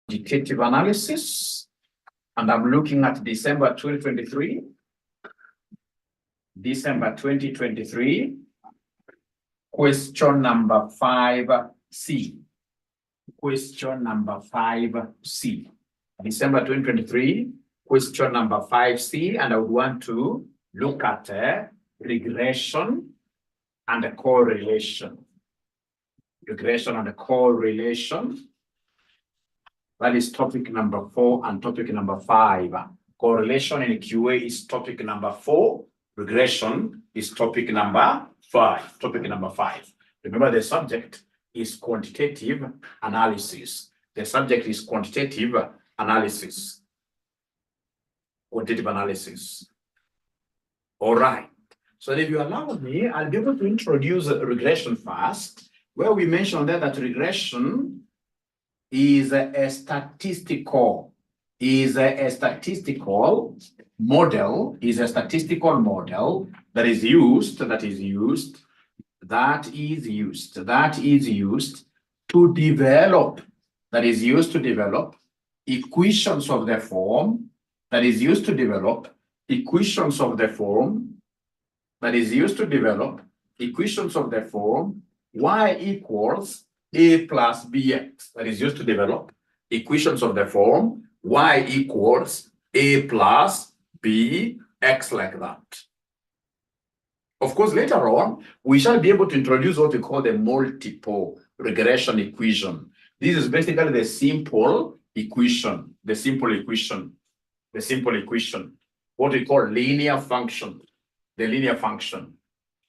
quantitative analysis, and I'm looking at December 2023. December 2023, question number 5C. Question number 5C. December 2023, question number 5C, and I would want to look at regression and a correlation. Regression and a correlation. That is topic number 4 and topic number 5. Correlation in QA is topic number 4. Regression is topic number 5. Topic number 5. Remember, the subject is quantitative analysis. The subject is quantitative analysis. Quantitative analysis. All right. So if you allow me, I'll be able to introduce regression first, where we mentioned that regression is a statistical model, that is used to develop, equations of the form, y equals a plus bx, that is used to develop equations of the form y equals a plus bx, like that. Of course, later on, we shall be able to introduce what we call the multiple regression equation. This is basically the simple equation, what we call linear function, the linear function.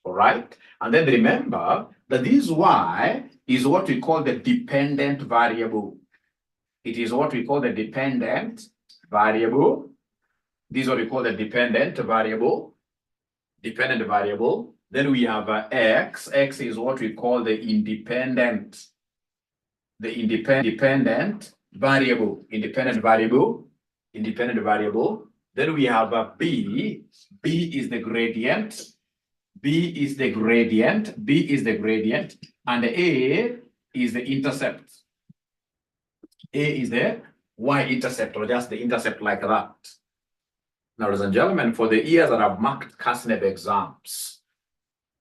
All right. And then remember that this y is what we call the dependent variable. It is what we call the dependent variable. This is what we call the dependent variable. Then we have x. X is what we call the independent variable. Then we have b. B is the gradient. And a is the intercept. A is the y-intercept, or just the intercept, like that. Now, ladies and gentlemen, for the years that I've marked 𝒂𝒊𝒍 exams,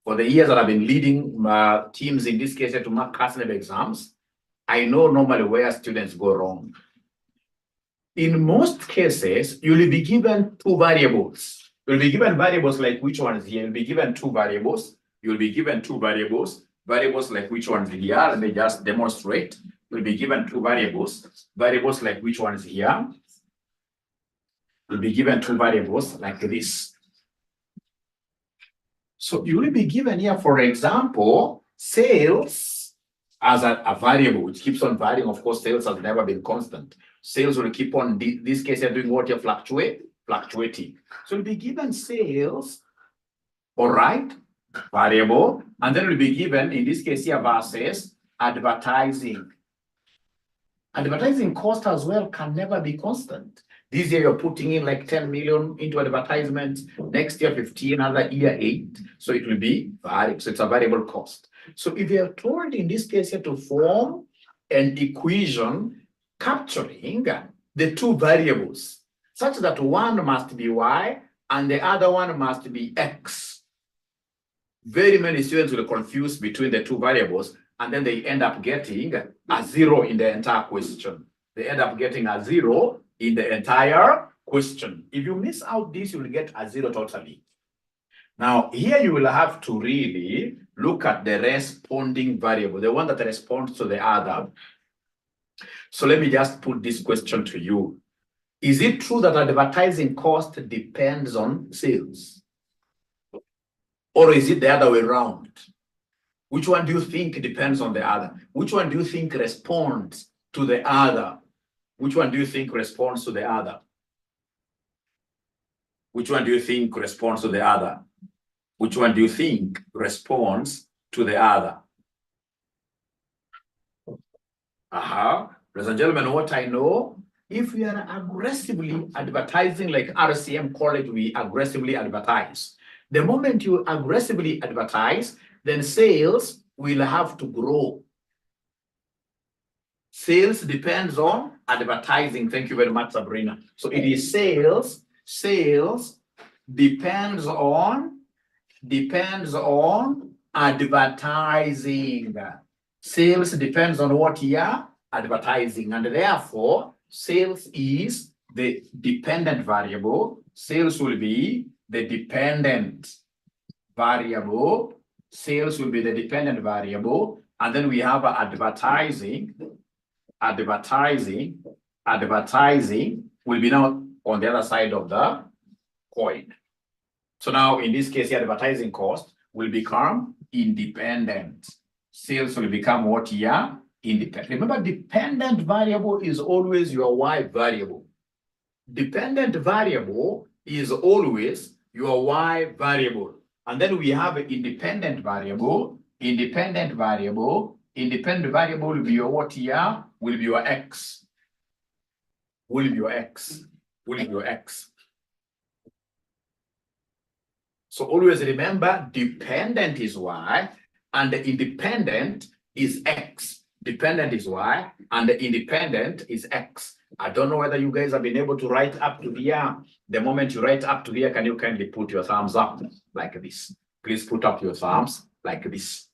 for the years that I've been leading teams, in this case, to mark 𝒂𝒊𝒍 exams, I know normally where students go wrong. In most cases, you will be given two variables. You'll be given variables like which ones here. You'll be given two variables. Variables like which ones here. Let me just demonstrate. You'll be given two variables like which ones here. You'll be given two variables like this. So you will be given here, for example, sales as a variable which keeps on varying. Of course, sales has never been constant. Sales will keep on, in this case, you're doing what? You're fluctuating. So you'll be given sales, all right, variable, and then we'll be given, in this case here, versus advertising. Advertising cost as well can never be constant. This year you're putting in like 10 million into advertisements, next year 15, another year 8. So it will be variable. So it's a variable cost. So if you're told in this case here to form an equation capturing the two variables, such that one must be y and the other one must be x. Very many students will confuse between the two variables, and then they end up getting a 0 in the entire question. If you miss out this, you will get a 0 totally. Now, here you will have to really look at the responding variable, the one that responds to the other. So let me just put this question to you. Is it true that advertising cost depends on sales? Or is it the other way around? Which one do you think depends on the other? Which one do you think responds to the other? Which one do you think responds to the other? Which one do you think responds to the other? Which one do you think responds to the other? Ladies and gentlemen, what I know, if we are aggressively advertising, like RCM College, we aggressively advertise. The moment you aggressively advertise, then sales will have to grow. Sales depends on advertising. Thank you very much, Sabrina. So it is sales depends on advertising. Sales depends on what here? Advertising. And therefore, sales is the dependent variable. Sales will be the dependent variable. Sales will be the dependent variable. And then we have advertising. Advertising will be now on the other side of the coin. So now in this case, the advertising cost will become independent. Sales will become what here? Independent. Remember, dependent variable is always your Y variable. Dependent variable is always your Y variable. And then we have an independent variable. Independent variable will be your what here? Will be your X. Will be your X. Will be your X. So always remember, dependent is Y and the independent is X. Dependent is Y and the independent is X. I don't know whether you guys have been able to write up to here. The moment you write up to here, can you kindly put your thumbs up like this? Please put up your thumbs like this.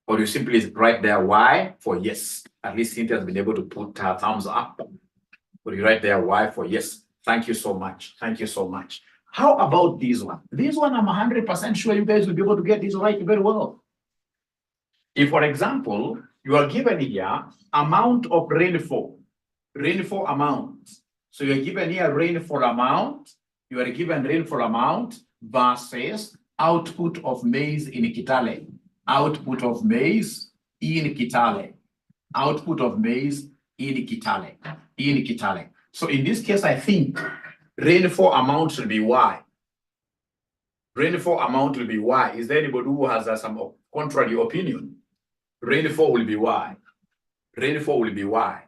Or you simply write there Y for yes. At least Cynthia has been able to put her thumbs up. Or you write there Y for yes. Thank you so much. Thank you so much. How about this one? This one, I'm 100% sure you guys will be able to get this right very well. If, for example, you are given here amount of rainfall amount. So you're given here rainfall amount. You are given rainfall amount versus output of maize in Kitale. Output of maize in Kitale. Output of maize in Kitale. In Kitale. So in this case, I think rainfall amount should be Y. Rainfall amount will be Y. Is there anybody who has some contrary opinion? Rainfall will be Y. Rainfall will be Y.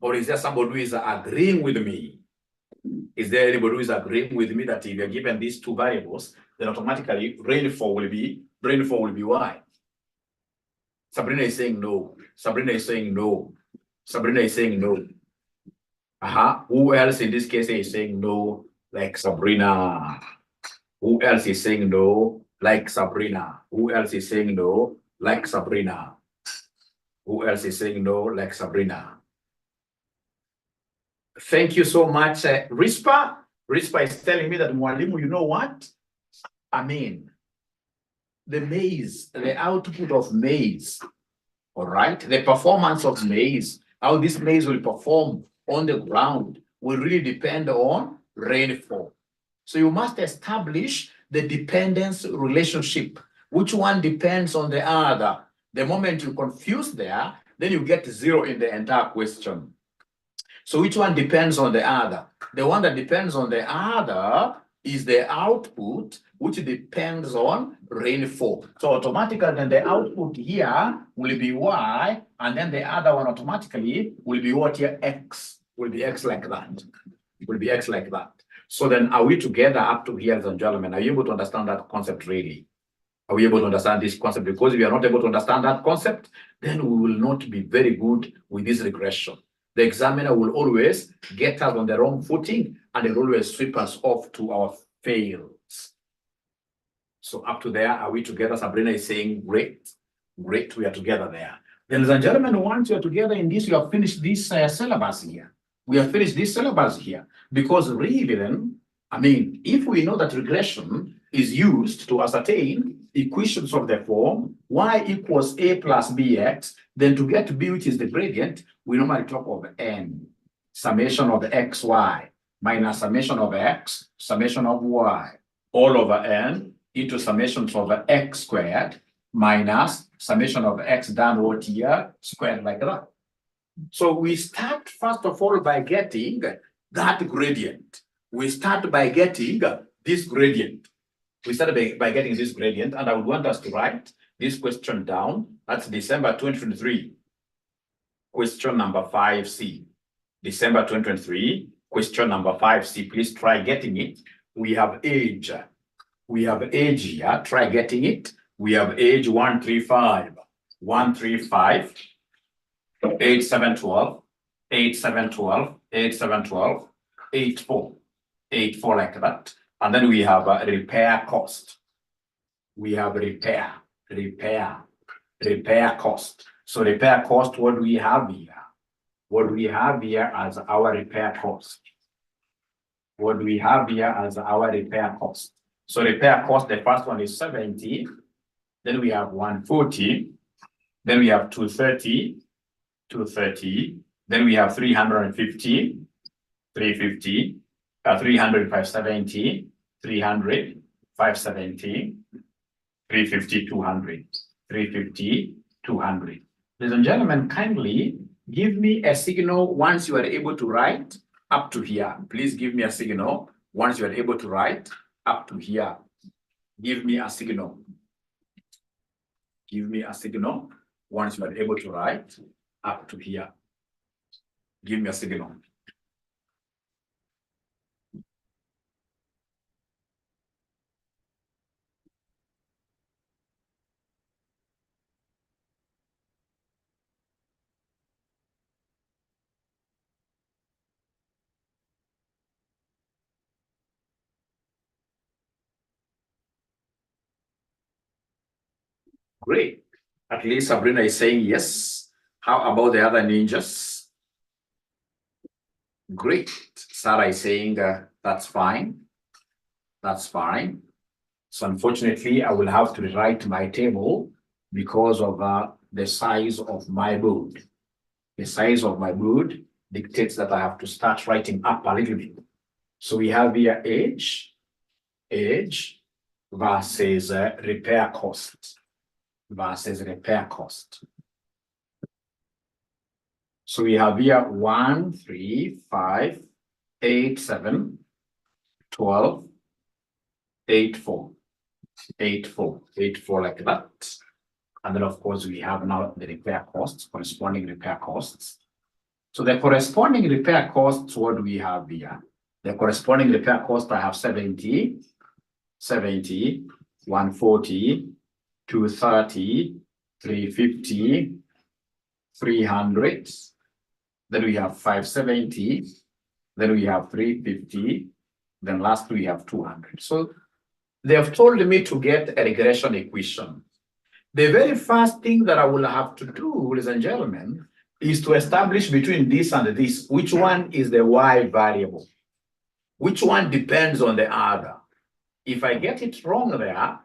Or is there somebody who is agreeing with me? Is there anybody who is agreeing with me that if you're given these two variables, then automatically rainfall will be Y? Sabrina is saying no. Sabrina is saying no. Sabrina is saying no. Who else in this case is saying no, like Sabrina? Who else is saying no, like Sabrina? Who else is saying no, like Sabrina? Who else is saying no, like Sabrina? Thank you so much, Rispa. Rispa is telling me that, Mwalimu, you know what? I mean, the maize, the output of maize, all right? The performance of maize, how this maize will perform on the ground will really depend on rainfall. So you must establish the dependence relationship. Which one depends on the other? The moment you confuse there, then you get 0 in the entire question. So which one depends on the other? The one that depends on the other is the output, which depends on rainfall. So automatically then the output here will be Y, and then the other one automatically will be what here? X. Will be X like that. Will be X like that. So then are we together up to here, ladies and gentlemen? Are you able to understand that concept really? Are we able to understand this concept? Because if we are not able to understand that concept, then we will not be very good with this regression. The examiner will always get us on the wrong footing and it will always sweep us off to our fails. So up to there, are we together? Sabrina is saying, great, great, we are together there. Then, ladies and gentlemen, once you are together in this, you have finished this syllabus here. We have finished this syllabus here. Because really then, I mean, if we know that regression is used to ascertain equations of the form y equals a plus bx, then to get b, which is the gradient, we normally talk of n, summation of xy minus summation of x, summation of y, all over n into summations of x squared minus summation of x downward here squared like that. So we start first of all by getting that gradient. We start by getting this gradient. We started by getting this gradient, and I would want us to write this question down. That's December 2023, question number 5C. December 2023, question number 5C. Please try getting it. We have age. We have age here. Try getting it. We have age 135. 135. 8, 7, 12, 8, 7, 12, 8, 7, 12, 8, 4, 8, 4 like that. And then we have a repair cost. We have repair cost. So repair cost, what do we have here? What do we have here as our repair cost? What do we have here as our repair cost? So repair cost, the first one is 70. Then we have 140. Then we have 230. 230. Then we have 350. 350. 300, 570. 300, 570. 350, 200. 350, 200. Ladies and gentlemen, kindly give me a signal once you are able to write up to here. Please give me a signal once you are able to write up to here. Give me a signal. Give me a signal once you are able to write up to here. Give me a signal. Great. At least Sabrina is saying yes. How about the other ninjas? Great. Sarah is saying that's fine. That's fine. So unfortunately, I will have to rewrite my table because of the size of my board. The size of my board dictates that I have to start writing up a little bit. So we have here age versus repair cost. Versus repair cost. So we have here 1, 3, 5, 8, 7, 12, 8, 4, 8, 4, 8, 4 like that. And then of course we have now the repair costs, corresponding repair costs. So the corresponding repair costs, what do we have here? The corresponding repair cost, I have 70, 70, 140, 230, 350, 300. Then we have 570. Then we have 350. Then last we have 200. So they have told me to get a regression equation. The very first thing that I will have to do, ladies and gentlemen, is to establish between this and this, which one is the y variable? Which one depends on the other? If I get it wrong there,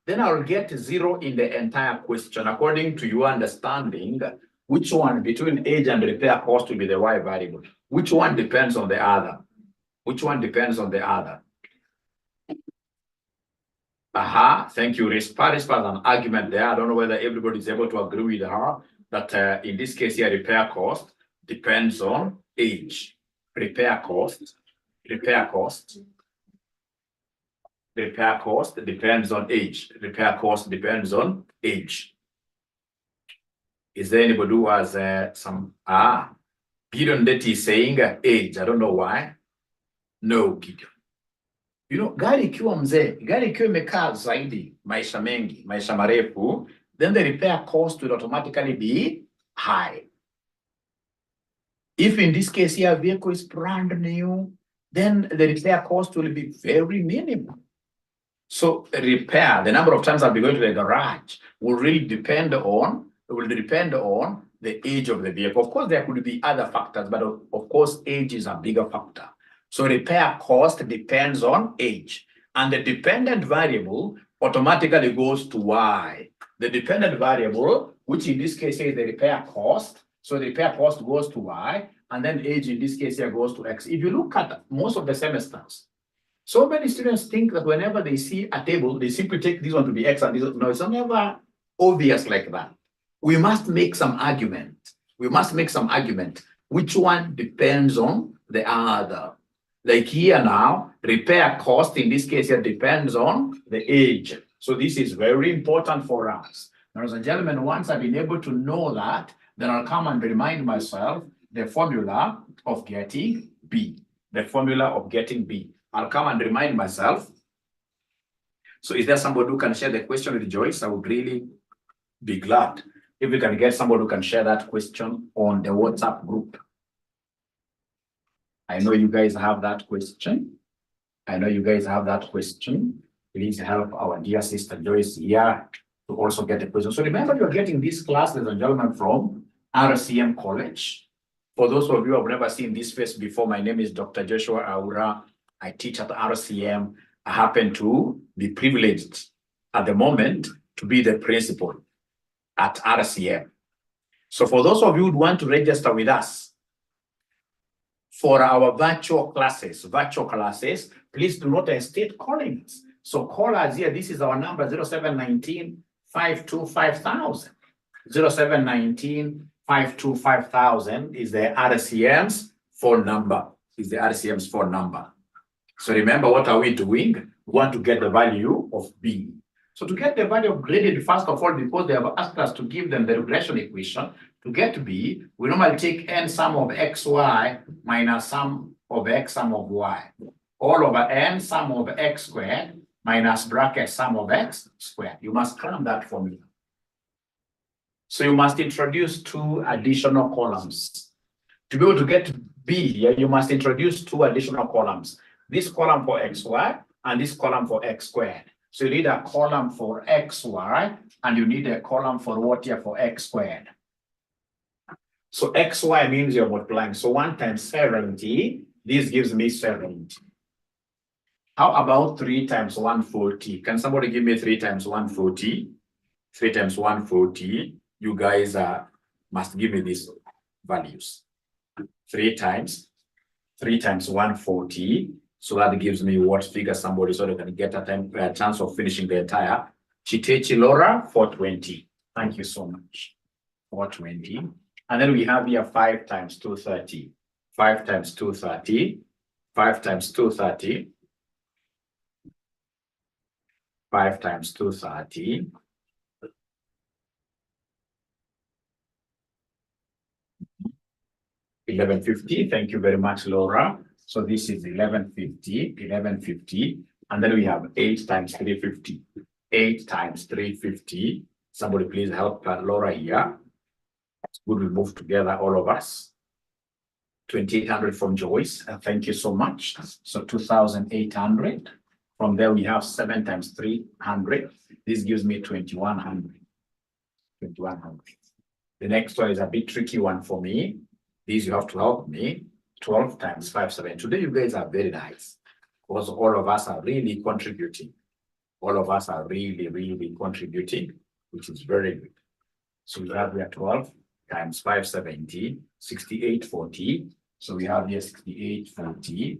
then I'll get 0 in the entire question. According to your understanding, which one between age and repair cost will be the y variable? Which one depends on the other? Which one depends on the other? Thank you. Paris has an argument there. I don't know whether everybody is able to agree with her that in this case here, repair cost depends on age. Repair cost depends on age. Repair cost depends on age. Is there anybody who has some? Gideon Deti is saying age. I don't know why. No, Gideon. You know, gari ikiwa mzee, gari ikiwa imekaa zaidi, maisha mengi, maisha marefu, then the repair cost will automatically be high. If in this case here, vehicle is brand new, then the repair cost will be very minimal. So repair, the number of times I'll be going to the garage will really depend on the age of the vehicle. Of course, there could be other factors, but of course, age is a bigger factor. So repair cost depends on age. And the dependent variable automatically goes to y. The dependent variable, which in this case is the repair cost. So the repair cost goes to y, and then age in this case here goes to x. If you look at most of the semesters, so many students think that whenever they see a table, they simply take this one to be x and this one. No, it's never obvious like that. We must make some argument. Which one depends on the other? Like here now, repair cost in this case here depends on the age. So this is very important for us. Ladies and gentlemen, once I've been able to know that, then I'll come and remind myself the formula of getting B. The formula of getting B. I'll come and remind myself. So is there somebody who can share the question with Joyce? I would really be glad If we can get somebody who can share that question on the WhatsApp group. I know you guys have that question. I know you guys have that question. Please help our dear sister Joyce here to also get the question. So remember, you're getting this class, ladies and gentlemen, from RCM College. For those of you who have never seen this face before, my name is Dr. Joshua Aura. I teach at RCM. I happen to be privileged at the moment to be the principal at RCM. So for those of you who want to register with us for our virtual classes, please do not hesitate calling us. So call us here. This is our number, 0719-525,000. 0719-525,000 is the RCM's phone number. So remember, what are we doing? We want to get the value of B. So to get the value of gradient, first of all, because they have asked us to give them the regression equation, to get B, we normally take n sum of xy minus sum of x sum of y. All over n sum of x squared minus bracket sum of x squared. You must cram that formula. So you must introduce two additional columns. To be able to get B here, you must introduce two additional columns. This column for xy and this column for x squared. So you need a column for xy and you need a column for what here for x squared. So xy means you're multiplying. So 1 times 70, this gives me 70. How about 3 times 140? Can somebody give me 3 times 140? 3 times 140. You guys must give me these values. 3 times 140. So that gives me what figure somebody, so they can get a chance of finishing the entire. Chitechi Laura, 420. Thank you so much. 420. And then we have here 5 times 230. 5 times 230. 5 times 230. 5 times 230. $11.50. Thank you very much, Laura. So this is 1150, and then we have 8 times 350. 8 times 350. Somebody please help Laura here. It's good we move together, all of us. 2,800 from Joyce. Thank you so much. So 2,800. From there we have 7 times 300. This gives me 2,100. 2,100. The next one is a bit tricky one for me. These you have to help me. 12 times 570. Today you guys are very nice because all of us are really contributing. All of us are really contributing, which is very good. So we have here 12 times 570, 6840. So we have here 6840.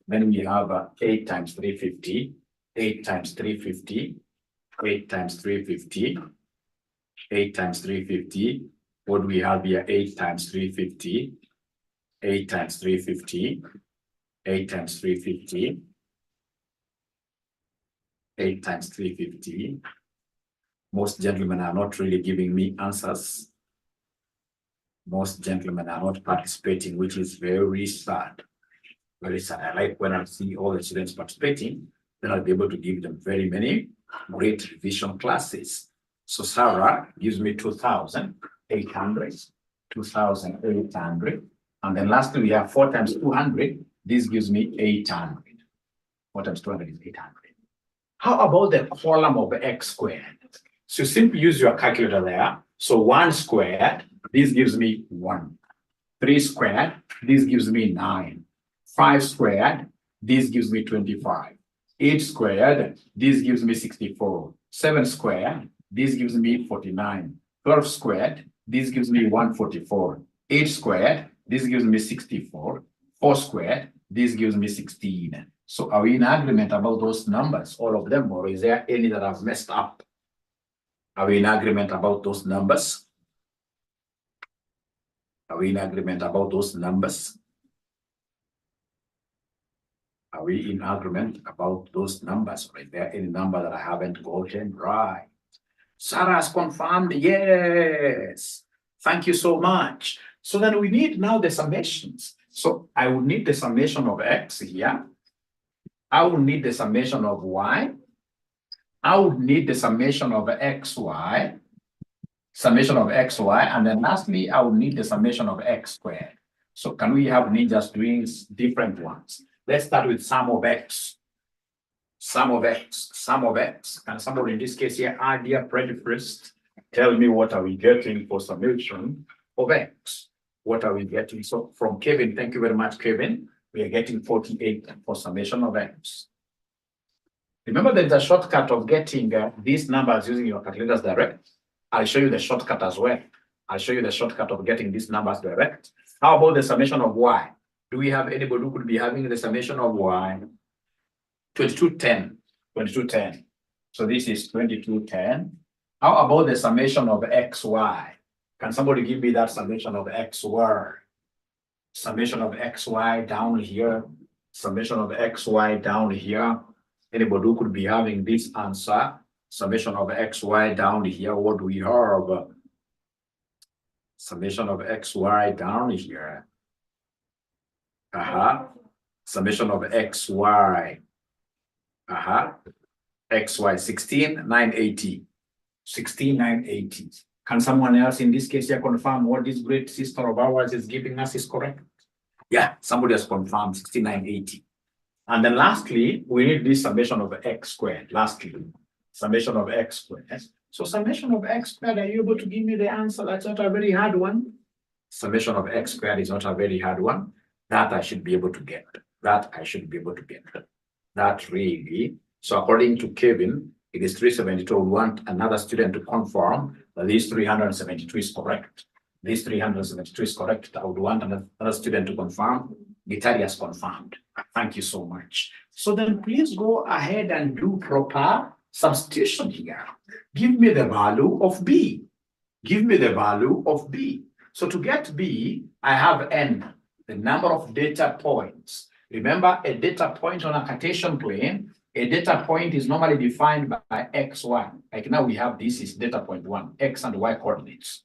Then we have 8 times 350, 8 times 350, 8 times 350, 8 times 350. What do we have here? 8 times 350. 8 times 350, 8 times 350, 8 times 350. Most gentlemen are not really giving me answers. Most gentlemen are not participating, which is very sad. Very sad. I like when I see all the students participating, then I'll be able to give them very many great revision classes. So Sarah gives me 2,800, 2,800. And then lastly, we have 4 times 200. This gives me 800. 4 times 200 is 800. How about the column of x squared? So you simply use your calculator there. So 1 squared, this gives me 1. 3 squared, this gives me 9. 5 squared, this gives me 25. 8 squared, this gives me 64. 7 squared, this gives me 49. 12 squared, this gives me 144. 8 squared, this gives me 64. 4 squared, this gives me 16. So are we in agreement about those numbers, all of them, or is there any that I've messed up? Are we in agreement about those numbers? Are we in agreement about those numbers? Are we in agreement about those numbers? Or is there any number that I haven't gotten right? Sarah has confirmed, yes. Thank you so much. So then we need now the summations. So I would need the summation of x here. I would need the summation of y. I would need the summation of xy. summation of xy, and then lastly, I will need the summation of x squared. So can we have ninjas doing different ones? Let's start with sum of x. Sum of x, sum of x. Can somebody in this case here, our dear first, tell me what are we getting for summation of x? What are we getting? So from Kevin, thank you very much, Kevin. We are getting 48 for summation of x. Remember, there is a shortcut of getting these numbers using your calculators direct. I'll show you the shortcut as well. I'll show you the shortcut of getting these numbers direct. How about the summation of y? Do we have anybody who could be having the summation of y? 2210. 2210. So this is 2210. How about the summation of xy? Can somebody give me that summation of xy? Summation of xy down here. Summation of xy down here. Anybody who could be having this answer? Summation of xy down here. What do we have? Summation of xy down here. Summation of xy. xy 16,980. 16,980. Can someone else in this case here confirm what this great sister of ours is giving us is correct? Yeah, somebody has confirmed 16,980. And then lastly, we need this summation of x squared. Lastly, summation of x squared. So summation of x squared, are you able to give me the answer? That's not a very hard one. Summation of x squared is not a very hard one. That I should be able to get. That I should be able to get. That really. So according to Kevin, it is 372. We want another student to confirm that this 372 is correct. This 372 is correct. I would want another student to confirm. Gitari has confirmed. Thank you so much. So then please go ahead and do proper substitution here. Give me the value of b. Give me the value of b. So to get b, I have n, the number of data points. Remember, a data point on a Cartesian plane, a data point is normally defined by x1. Like now we have this is data point 1, x and y coordinates.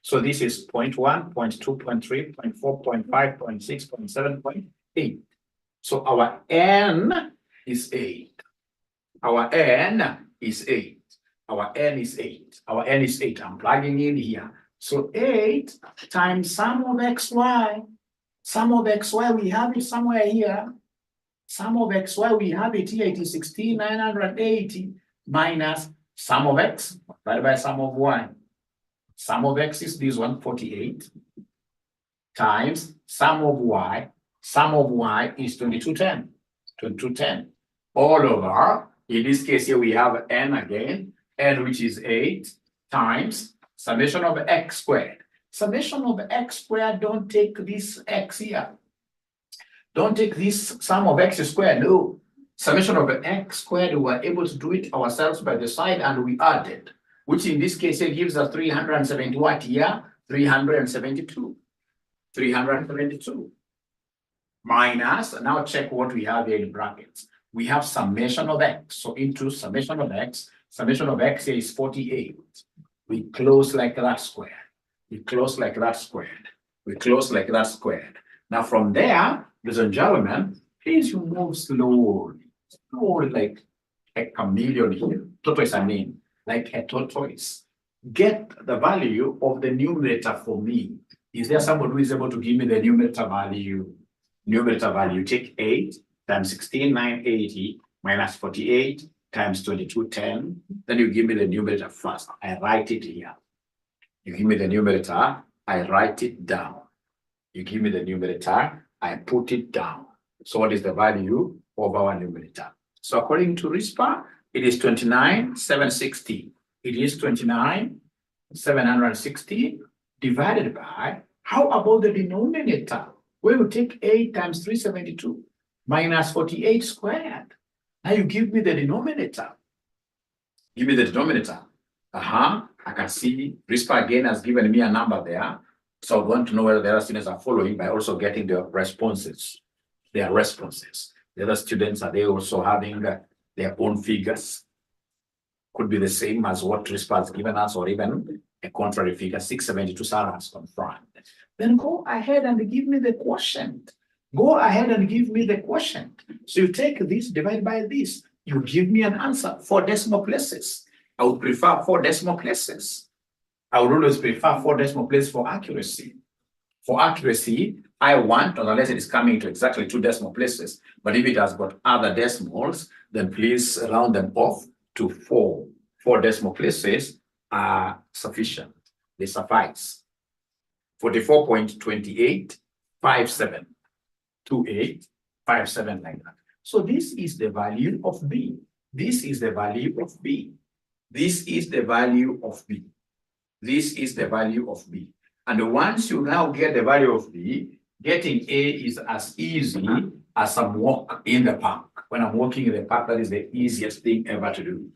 So this is point 1, point 2, point 3, point 4, point 5, point 6, point 7, point 8. So our n is 8. Our n is 8. Our n is 8. Our n is 8. I'm plugging in here. So 8 times sum of xy. Sum of xy, we have it somewhere here. Sum of xy, we have it here. It is 16,980 minus sum of x divided by sum of y. Sum of x is this one, 48, times sum of y. Sum of y is 2210. 2210. All over, in this case here, we have n again, n which is 8 times summation of x squared. Summation of x squared, don't take this x here. Don't take this sum of x squared, no. Summation of x squared, we were able to do it ourselves by the side and we added, which in this case here gives us 370 what here? 372. 372. Minus, now check what we have here in brackets. We have summation of x. So into summation of x here is 48. We close like that squared. We close like that squared. We close like that squared. Now from there, ladies and gentlemen, please you move slowly. Slowly like a chameleon here. Tortoise I mean, like a tortoise. Get the value of the numerator for me. Is there somebody who is able to give me the numerator value? Numerator value, take 8 times 16,980 minus 48 times 2210. Then you give me the numerator first. I write it here. You give me the numerator, I write it down. You give me the numerator, I put it down. So what is the value of our numerator? So according to RISPA, it is 29,760. It is 29,760 divided by, how about the denominator? We will take 8 times 372 minus 48 squared. Now you give me the denominator. Give me the denominator. I can see RISPA again has given me a number there. So I want to know whether the other students are following by also getting their responses. Their responses. The other students, are they also having their own figures? Could be the same as what RISPA has given us, or even a contrary figure. 672 Sarah has confirmed. Then go ahead and give me the quotient. Go ahead and give me the quotient. So you take this, divide by this. You give me an answer, 4 decimal places. I would prefer 4 decimal places. I would always prefer 4 decimal places for accuracy. For accuracy, I want, unless it is coming to exactly 2 decimal places, but if it has got other decimals, then please round them off to 4. 4 decimal places are sufficient. They suffice. 44.2857. 2857 like that. So this is the value of B. This is the value of B. This is the value of B. This is the value of B. And once you now get the value of B, getting A is as easy as some walk in the park. When I'm walking in the park, that is the easiest thing ever to do.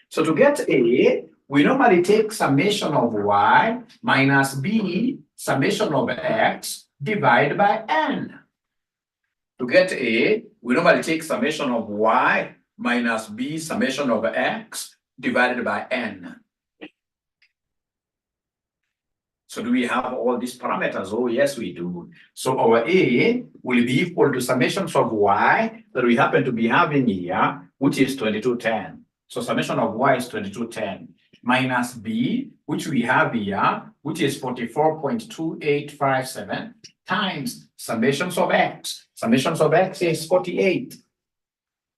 So to get A, we normally take summation of Y minus B, summation of X, divided by N. To get A, we normally take summation of Y minus B, summation of X, divided by N. So do we have all these parameters? Oh, yes, we do. So our A will be equal to summations of Y that we happen to be having here, which is 2210. So summation of Y is 2210 minus B, which we have here, which is 44.2857 times summations of X. Summations of X is 48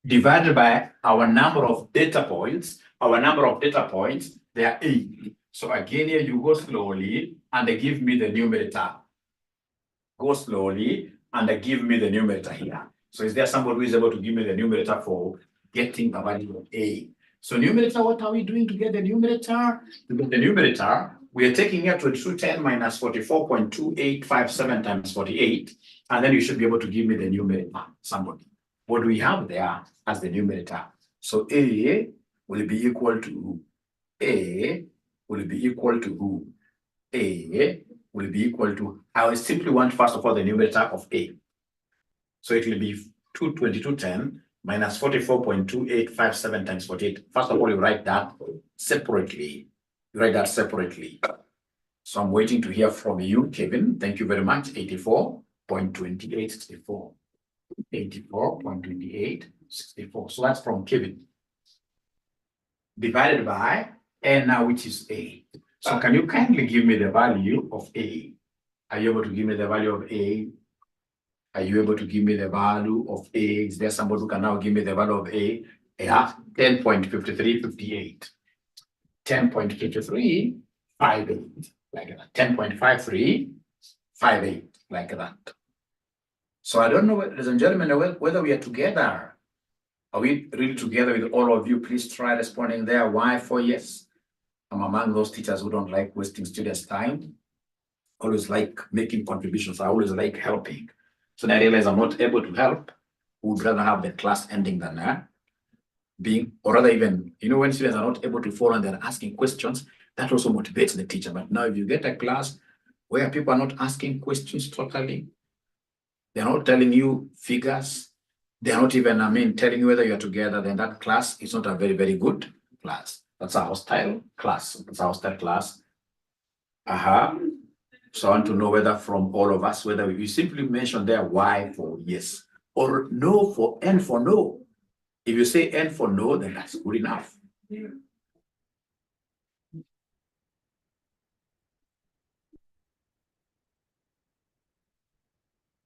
divided by our number of data points. Our number of data points, they are 8. So again, here you go slowly and they give me the numerator. Go slowly and they give me the numerator here. So is there somebody who is able to give me the numerator for getting the value of A? So numerator, what are we doing to get the numerator? To get the numerator, we are taking here 2210 minus 44.2857 times 48. And then you should be able to give me the numerator, somebody. What do we have there as the numerator? So A will be equal to A will be equal to who? A will be equal to, I will simply want first of all the numerator of A. So it will be 2210 minus 44.2857 times 48. First of all, you write that separately. You write that separately. So I'm waiting to hear from you, Kevin. Thank you very much. 84.2864. 84.2864. So that's from Kevin. Divided by N now, which is A. So can you kindly give me the value of A? Are you able to give me the value of A? Are you able to give me the value of A? Is there somebody who can now give me the value of A? Yeah, 10.5358. 10.5358, like that. 10.5358, like that. So I don't know, ladies and gentlemen, whether we are together. Are we really together with all of you? Please try responding there. Why? For yes. I'm among those teachers who don't like wasting students' time. Always like making contributions. I always like helping. So now I realize I'm not able to help. Would rather have the class ending than being, or rather even, you know, when students are not able to follow and they're asking questions, that also motivates the teacher. But now if you get a class where people are not asking questions totally, they're not telling you figures, they're not even, telling you whether you're together, then that class is not a very, very good class. That's a hostile class. That's a hostile class. So I want to know whether from all of us, whether we simply mention there Y for yes, or no for N for no. If you say N for no, then that's good enough. Yeah.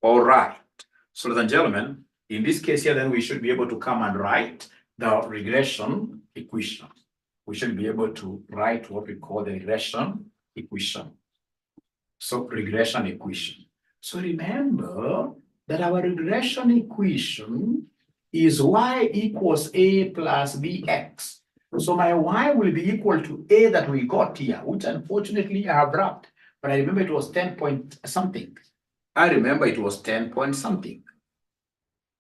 All right. So ladies and gentlemen, in this case here, then we should be able to come and write the regression equation. We should be able to write what we call the regression equation. So regression equation. So remember that our regression equation is y equals a plus bx. So my y will be equal to a that we got here, which unfortunately I have wrapped. But I remember it was 10 point something. I remember it was 10 point something.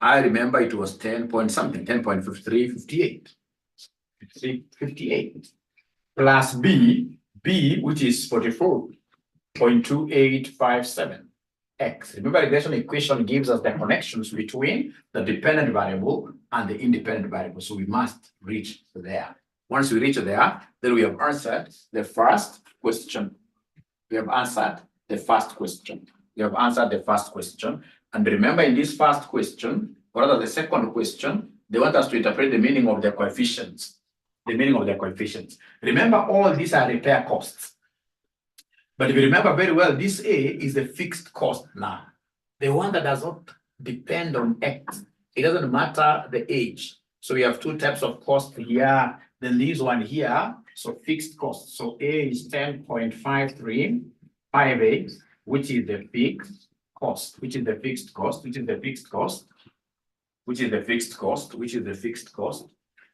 I remember it was 10 point something, 10.5358. 58 plus b, which is 44.2857 x. Remember, regression equation gives us the connections between the dependent variable and the independent variable. So we must reach there. Once we reach there, then we have answered the first question. We have answered the first question. We have answered the first question. And remember, in this first question, or rather the second question, they want us to interpret the meaning of the coefficients. The meaning of the coefficients. Remember, all these are repair costs. But if you remember very well, this A is the fixed cost now. The one that does not depend on X. It doesn't matter the age. So we have two types of cost here. Then this one here, so fixed cost. So A is 10.5358, which is the fixed cost, which is the fixed cost, which is the fixed cost, which is the fixed cost, which is the fixed cost,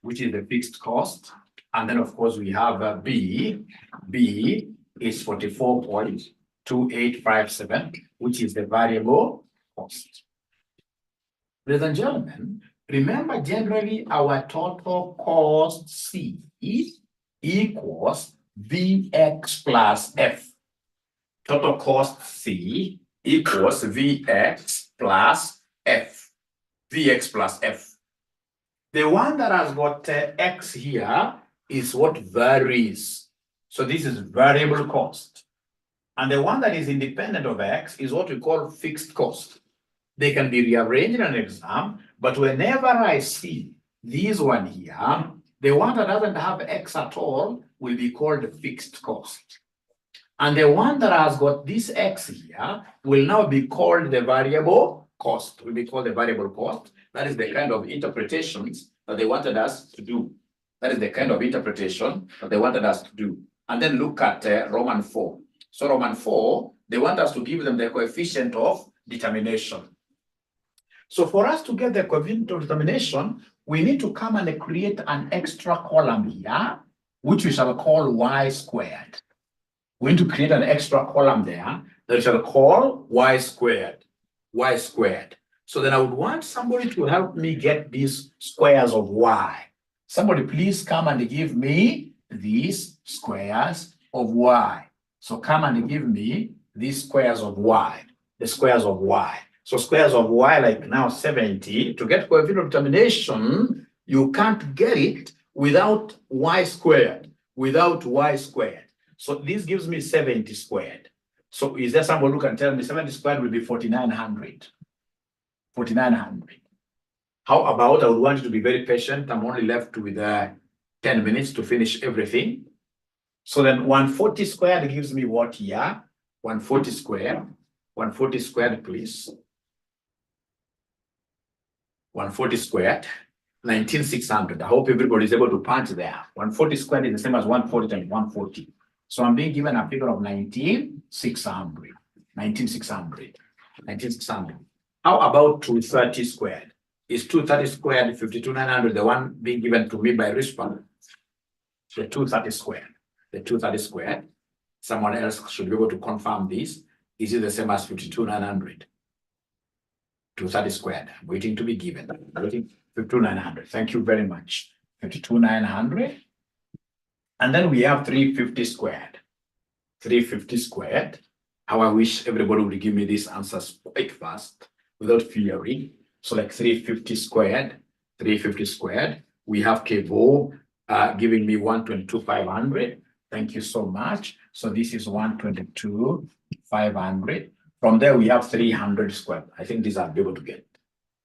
which is the fixed cost. And then of course we have B. B is 44.2857, which is the variable cost. Ladies and gentlemen, remember generally our total cost C equals Vx plus F. Total cost C equals Vx plus F. Vx plus F. The one that has got X here is what varies. So this is variable cost. And the one that is independent of X is what we call fixed cost. They can be rearranged in an exam, but whenever I see this one here, the one that doesn't have X at all will be called fixed cost. And the one that has got this X here will now be called the variable cost, will be called the variable cost. That is the kind of interpretations that they wanted us to do. That is the kind of interpretation that they wanted us to do. And then look at Roman 4. So Roman 4, they want us to give them the coefficient of determination. So for us to get the coefficient of determination, we need to come and create an extra column here, which we shall call y squared. We need to create an extra column there that we shall call y squared. Y squared. So then I would want somebody to help me get these squares of y. Somebody please come and give me these squares of y. So come and give me these squares of y, the squares of y. So squares of y, like now 70, to get coefficient of determination, you can't get it without y squared, without y squared. So this gives me 70 squared. So is there somebody who can tell me 70 squared will be 4,900? 4,900. How about, I would want you to be very patient. I'm only left with 10 minutes to finish everything. So then 140 squared gives me what here? 140 squared. 140 squared, please. 140 squared, 19,600. I hope everybody is able to punch there. 140 squared is the same as 140 times 140. So I'm being given a figure of 19,600. 19,600. 19,600. How about 230 squared? Is 230 squared 52,900, the one being given to me by Rishpan? The 230 squared. The 230 squared. Someone else should be able to confirm this. Is it the same as 52,900? 230 squared. I'm waiting to be given. I'm waiting 52,900. Thank you very much. 52,900. And then we have 350 squared. 350 squared. How I wish everybody would give me these answers quite fast without fearing. So like 350 squared. 350 squared. We have 𝒄𝒊 giving me 122,500. Thank you so much. So this is 122,500. From there, we have 300 squared. I think these I'll be able to get.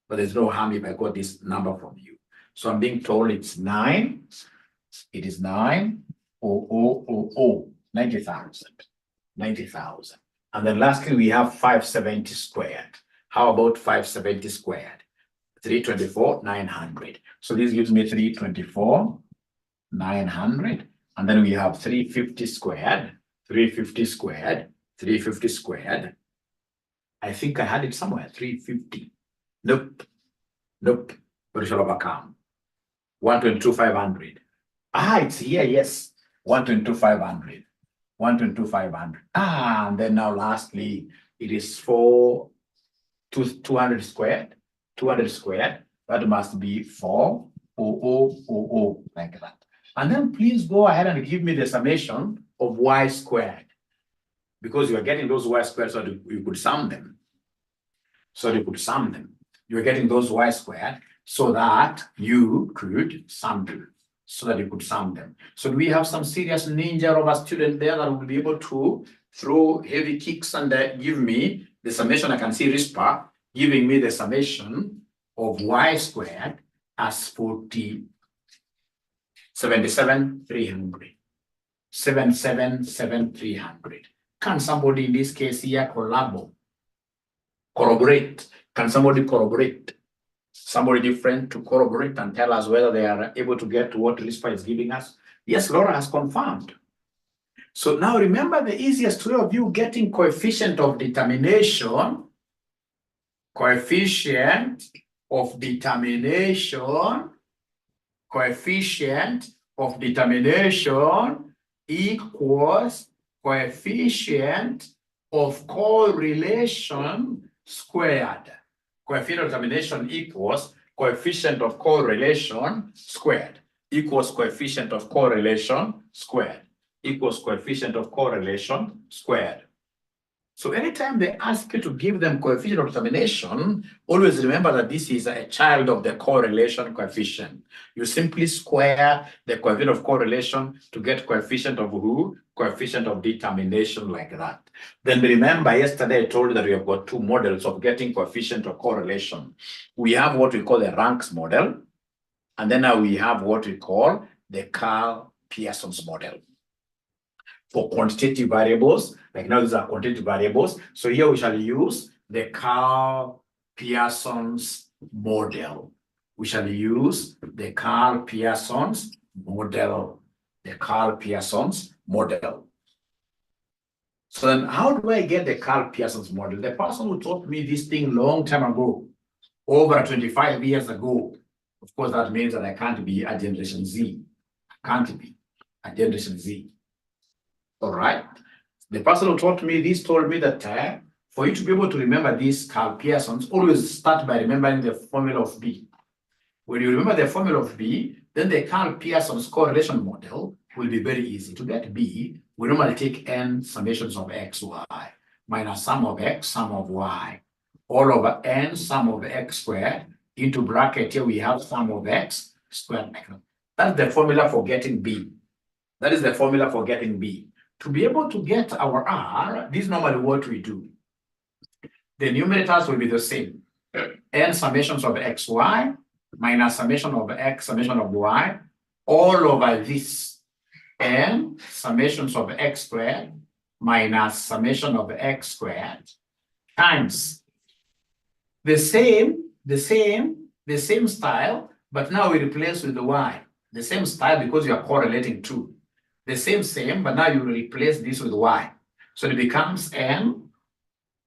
But there's no harm if I got this number from you. So I'm being told it's 9. It is 9,000. 90,000. 90,000. And then lastly, we have 570 squared. How about 570 squared? 324,900. So this gives me 324,900. And then we have 350 squared. 350 squared. 350 squared. I think I had it somewhere, 350. Nope. Nope. But we shall overcome. 122,500. It's here, yes. 122,500. 122,500. And then now lastly, it is 200 squared. 200 squared. That must be 4,000, like that. And then please go ahead and give me the summation of y squared. Because you are getting those y squared, so you could sum them. So you could sum them. You're getting those y squared so that you could sum them. So that you could sum them. So do we have some serious ninja of a student there that will be able to throw heavy kicks and give me the summation? I can see Rispa giving me the summation of y squared as 77,300. 77,300. Can somebody in this case here corroborate? Can somebody corroborate? Somebody different to corroborate and tell us whether they are able to get to what CIFA is giving us? Yes, Laura has confirmed. So now remember the easiest way of you getting coefficient of determination, coefficient of determination equals coefficient of correlation squared. Coefficient of determination equals coefficient of correlation squared equals coefficient of correlation squared equals coefficient of correlation squared. So anytime they ask you to give them coefficient of determination, always remember that this is a child of the correlation coefficient. You simply square the coefficient of correlation to get coefficient of who? Coefficient of determination, like that. Then remember, yesterday I told you that we have got two models of getting coefficient of correlation. We have what we call the ranks model, and then now we have what we call the Ks'Pearson's model. For quantitative variables, like now these are quantitative variables. So here we shall use the Ks'Pearson's model. We shall use the Ks'Pearson's model. The Ks'Pearson's model. So then how do I get the Ks'Pearson's model? The person who taught me this thing long time ago, over 25 years ago, of course, that means that I can't be a generation Z. I can't be a generation Z. All right. The person who taught me this told me that for you to be able to remember these Ks'Pearson's, always start by remembering the formula of B. When you remember the formula of B, then the Ks'Pearson's correlation model will be very easy. To get B, we normally take n summations of x, y, minus sum of x, sum of y, all over n sum of x squared, into bracket here we have sum of x squared. That's the formula for getting B. That is the formula for getting B. To be able to get our R, this is normally what we do. The numerators will be the same. N summations of xy minus summation of x, summation of y, all over this n summations of x squared minus summation of x squared times the same style, but now we replace with the y. The same style because you are correlating two. The same, but now you replace this with y. So it becomes n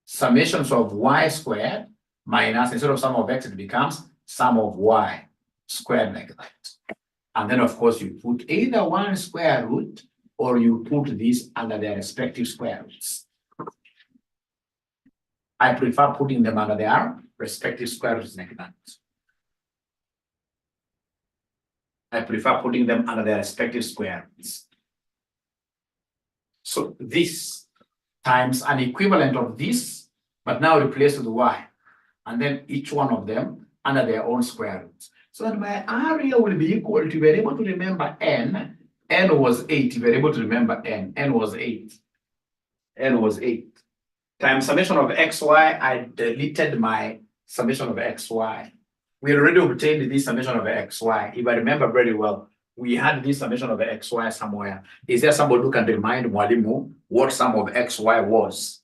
summations of y squared minus, instead of sum of x, it becomes sum of y squared, like that. And then, of course, you put either one square root or you put these under their respective square roots. I prefer putting them under their respective square roots, like that. I prefer putting them under their respective square roots. So this times an equivalent of this, but now replaced with y. And then each one of them under their own square roots. So that my area will be equal to, we're able to remember n. N was 8. We're able to remember n. N was 8. N was 8. Times summation of xy, I deleted my summation of xy. We already obtained this summation of xy. If I remember very well, we had this summation of xy somewhere. Is there somebody who can remind Mwalimu what sum of xy was?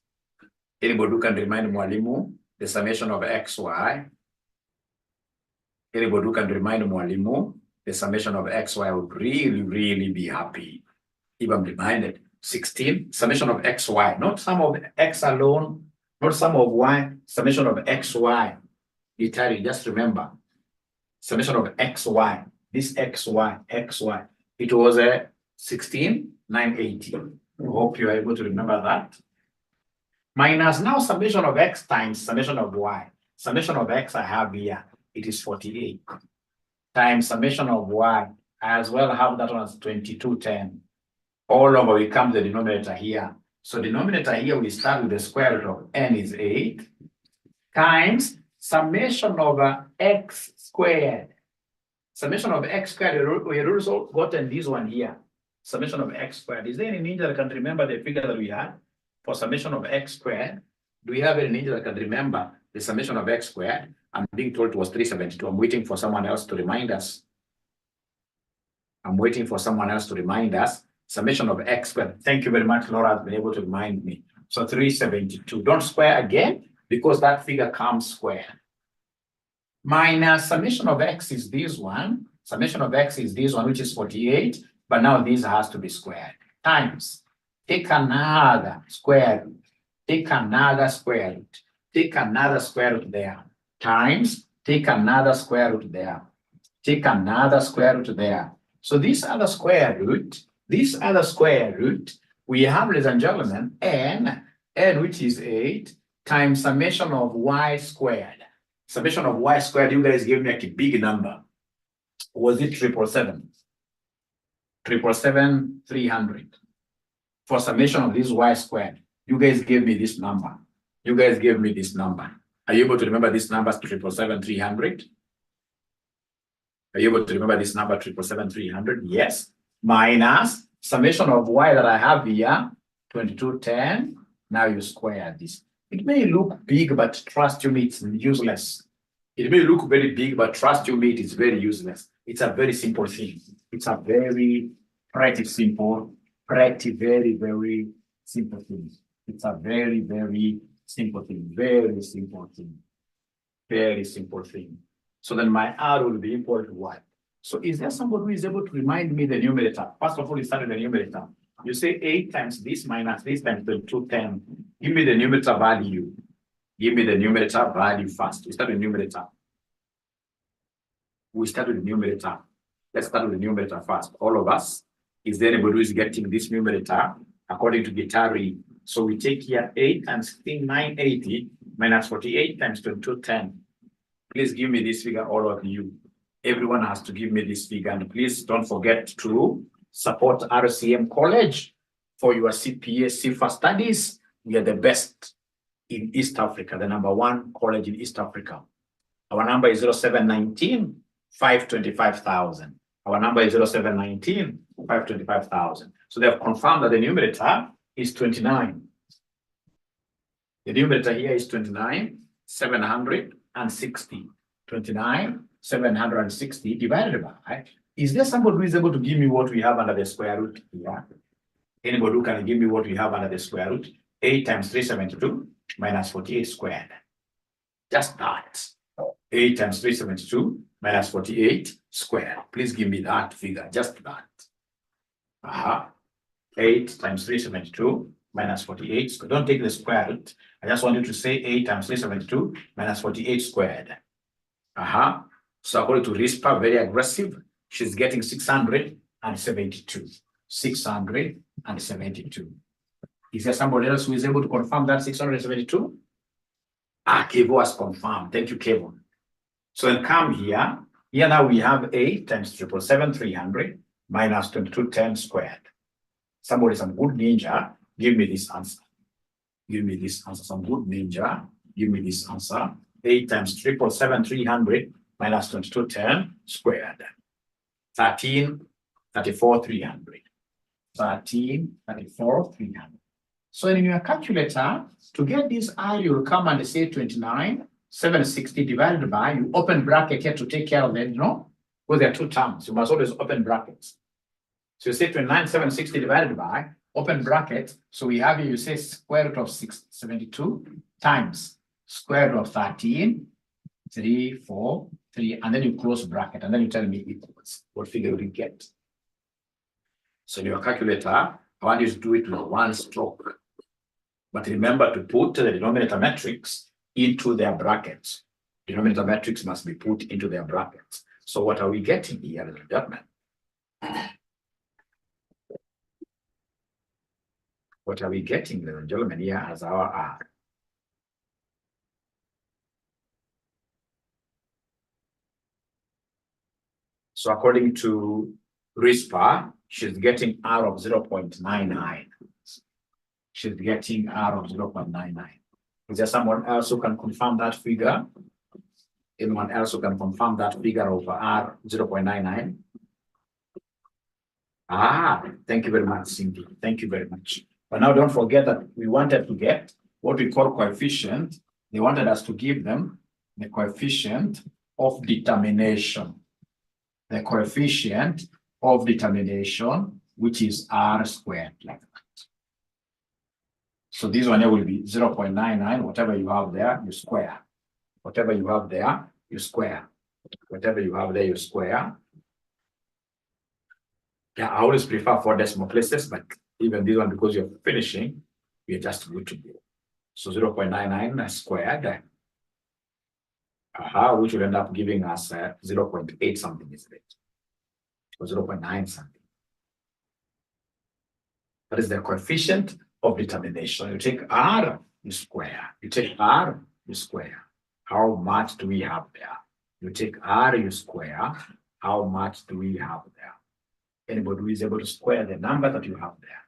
Anybody who can remind Mwalimu the summation of xy? Anybody who can remind Mwalimu the summation of xy would really, really be happy. If I'm reminded, 16, summation of xy, not sum of x alone, not sum of y, summation of xy. Literally, just remember, summation of xy, this xy, it was a 16,980. I hope you are able to remember that. Minus now summation of x times summation of y. Summation of x I have here, it is 48. Times summation of y, I as well have that one as 2210. All over we come to the denominator here. So denominator here we start with the square root of n is 8 times summation of x squared. Summation of x squared, we also gotten this one here. Summation of x squared. Is there any ninja that can remember the figure that we had for summation of x squared? Do we have any ninja that can remember the summation of x squared? I'm being told it was 372. I'm waiting for someone else to remind us. I'm waiting for someone else to remind us. Summation of x squared. Thank you very much, Laura has been able to remind me. So 372. Don't square again because that figure comes square. Minus summation of x is this one. Summation of x is this one, which is 48. But now this has to be squared. Times. Take another square root. Take another square root. Take another square root there. Times. Take another square root there. Take another square root there. So this other square root, we have, ladies and gentlemen, n which is 8 times summation of y squared. Summation of y squared, you guys gave me like a big number. Was it 777? 777, 300. For summation of this y squared, you guys gave me this number. You guys gave me this number. Are you able to remember this number, 777, 300? Are you able to remember this number, 777, 300? Yes. Minus summation of y that I have here, 2210. Now you square this. It may look big, but trust you me, it's useless. It may look very big, but trust you me, it is very useless. It's a very simple thing. It's a very pretty simple, very, very simple thing. It's a very, very simple thing. Very simple thing. Very simple thing. So then my R will be equal to what? So is there somebody who is able to remind me the numerator? First of all, you start with the numerator. You say 8 times this minus this times 210. Give me the numerator value. Give me the numerator value first. We start with the numerator. We start with the numerator. Let's start with the numerator first. All of us. Is there anybody who is getting this numerator according to 𝒕𝒉𝒂𝒗𝒆? So we take here 8 times 980 minus 48 times 2210. Please give me this figure, all of you. Everyone has to give me this figure. And please don't forget to support RCM College for your CPA, CIFA studies. We are the best in East Africa, the #1 college in East Africa. Our number is 0719 525,000. Our number is 0719 525,000. So they have confirmed that the numerator is 29. The numerator here is 29,760. 29,760 divided by. Is there somebody who is able to give me what we have under the square root here? Anybody who can give me what we have under the square root? 8 times 372 minus 48 squared. Just that. 8 times 372 minus 48 squared. Please give me that figure, just that. 8 times 372 minus 48 squared. Don't take the square root. I just want you to say 8 times 372 minus 48 squared. So according to RISPA, very aggressive, she's getting 672. 672. Is there somebody else who is able to confirm that 672? 𝒂𝒉𝒂𝒗𝒆 has confirmed. Thank you, Kevin. So then come here. Here now we have 8 times 777, 300 minus 2210 squared. Somebody, some good ninja, give me this answer. Give me this answer. Some good ninja, give me this answer. 8 times 777, 300 minus 2210 squared. 13, 34, 300. 13, 34, 300. So in your calculator, to get this I, you'll come and say 29,760 divided by, you open bracket here to take care of it, because there are two terms. You must always open brackets. So you say 29,760 divided by, open bracket. So we have here, you say square root of 672 times square root of 13, 3, 4, 3, and then you close bracket, and then you tell me equals. What figure will you get? So in your calculator, I want you to do it with one stroke. But remember to put the denominator matrix into their brackets. Denominator matrix must be put into their brackets. So what are we getting here, ladies and gentlemen? What are we getting, ladies and gentlemen, here as our R? So according to RISPA, she's getting R of 0.99. She's getting R of 0.99. Is there someone else who can confirm that figure? Anyone else who can confirm that figure of R 0.99? Thank you very much, Cindy. Thank you very much. But now don't forget that we wanted to get what we call coefficient. They wanted us to give them the coefficient of determination. The coefficient of determination which is R squared like that. So this one here will be 0.99, whatever you have there, you square. Whatever you have there, you square. Whatever you have there, you square. Yeah, I always prefer 4 decimal places, but even this one, because you're finishing, we're just good to go. So 0.99 squared, which will end up giving us 0.8 something, isn't it? Or 0.9 something. That is the coefficient of determination. You take R, you square. You take R, you square. How much do we have there? You take R, you square. How much do we have there? Anybody who is able to square the number that you have there?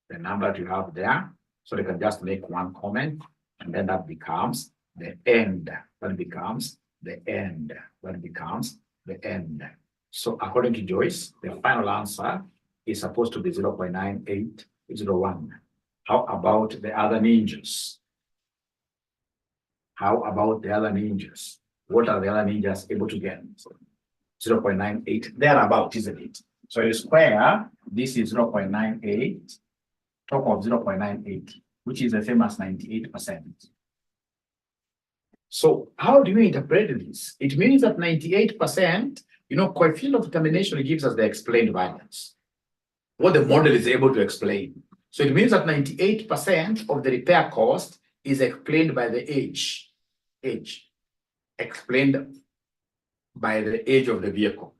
The number that you have there. So they can just make one comment, and then that becomes the end. That becomes the end. That becomes the end. So according to Joyce, the final answer is supposed to be 0.9801. How about the other ninjas? How about the other ninjas? What are the other ninjas able to get? 0.98, thereabout, isn't it? So you square, this is 0.98, top of 0.98, which is the same as 98%. So how do you interpret this? It means that 98%, coefficient of determination gives us the explained variance, what the model is able to explain. So it means that 98% of the repair cost is explained by the age, explained by the age of the vehicle.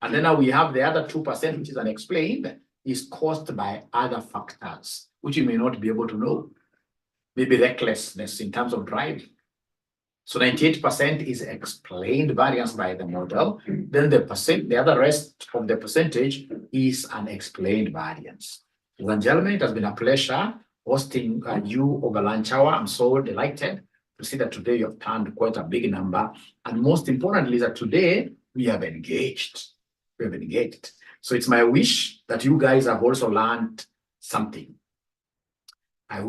And then now we have the other 2%, which is unexplained, is caused by other factors, which you may not be able to know. Maybe recklessness in terms of driving. So 98% is explained variance by the model. Then the other rest of the percentage is unexplained variance. Ladies and gentlemen, it has been a pleasure hosting you over lunch hour. I'm so delighted to see that today you have turned quite a big number. And most importantly, is that today we have engaged. We have engaged. So it's my wish that you guys have also learned something. I'm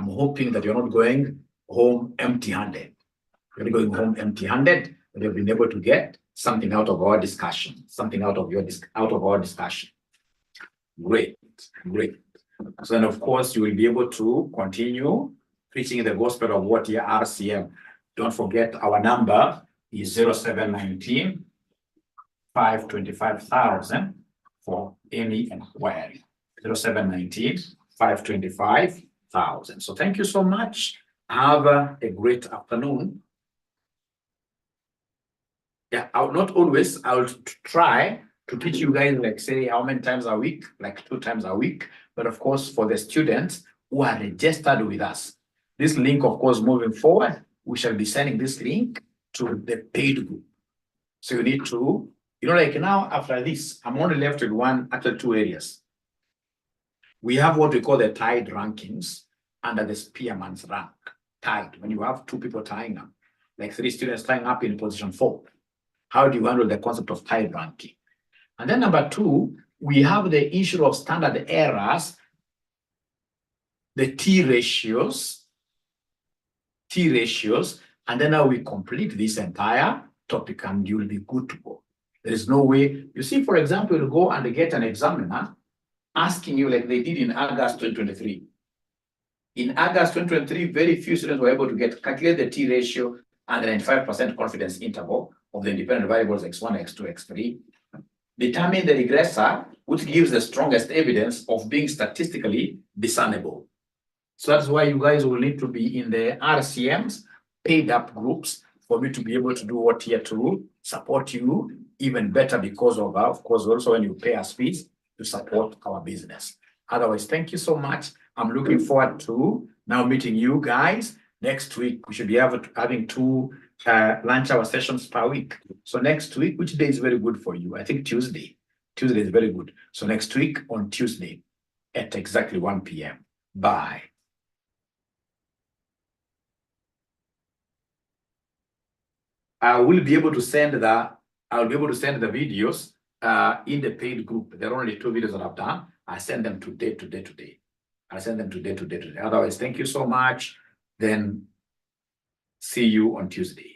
hoping that you're not going home empty-handed. You're going home empty-handed, but you've been able to get something out of our discussion, something out of our discussion. Great. So then, of course, you will be able to continue preaching the gospel of what here RCM. Don't forget our number is 0719 525,000 for any inquiry. 0719 525,000. So thank you so much. Have a great afternoon. Yeah, I'll try to teach you guys, like, say, how many times a week, like 2 times a week. But of course, for the students who are registered with us, this link, of course, moving forward, we shall be sending this link to the paid group. So you need to, like now, after this, I'm only left with 2 areas. We have what we call the tied rankings under the Spearman's rank. Tied, when you have 2 people tying up, like 3 students tying up in position 4. How do you handle the concept of tied ranking? And then number 2, we have the issue of standard errors, the T ratios, and then now we complete this entire topic and you'll be good to go. There is no way, you see, for example, you'll go and get an examiner asking you like they did in August 2023. In August 2023, very few students were able to calculate the T ratio and the 95% confidence interval of the independent variables x1, x2, x3. Determine the regressor, which gives the strongest evidence of being statistically discernible. So that's why you guys will need to be in the RCMs, paid up groups, for me to be able to do what here to support you even better because of course, also when you pay us fees to support our business. Otherwise, thank you so much. I'm looking forward to now meeting you guys next week. We should be having 2 lunch hour sessions per week. So next week, which day is very good for you? I think Tuesday. Tuesday is very good. So next week on Tuesday at exactly 1 p.m. Bye. I will be able to send the videos in the paid group. There are only 2 videos that I've done. I send them today. I send them today. Otherwise, thank you so much. Then see you on Tuesday.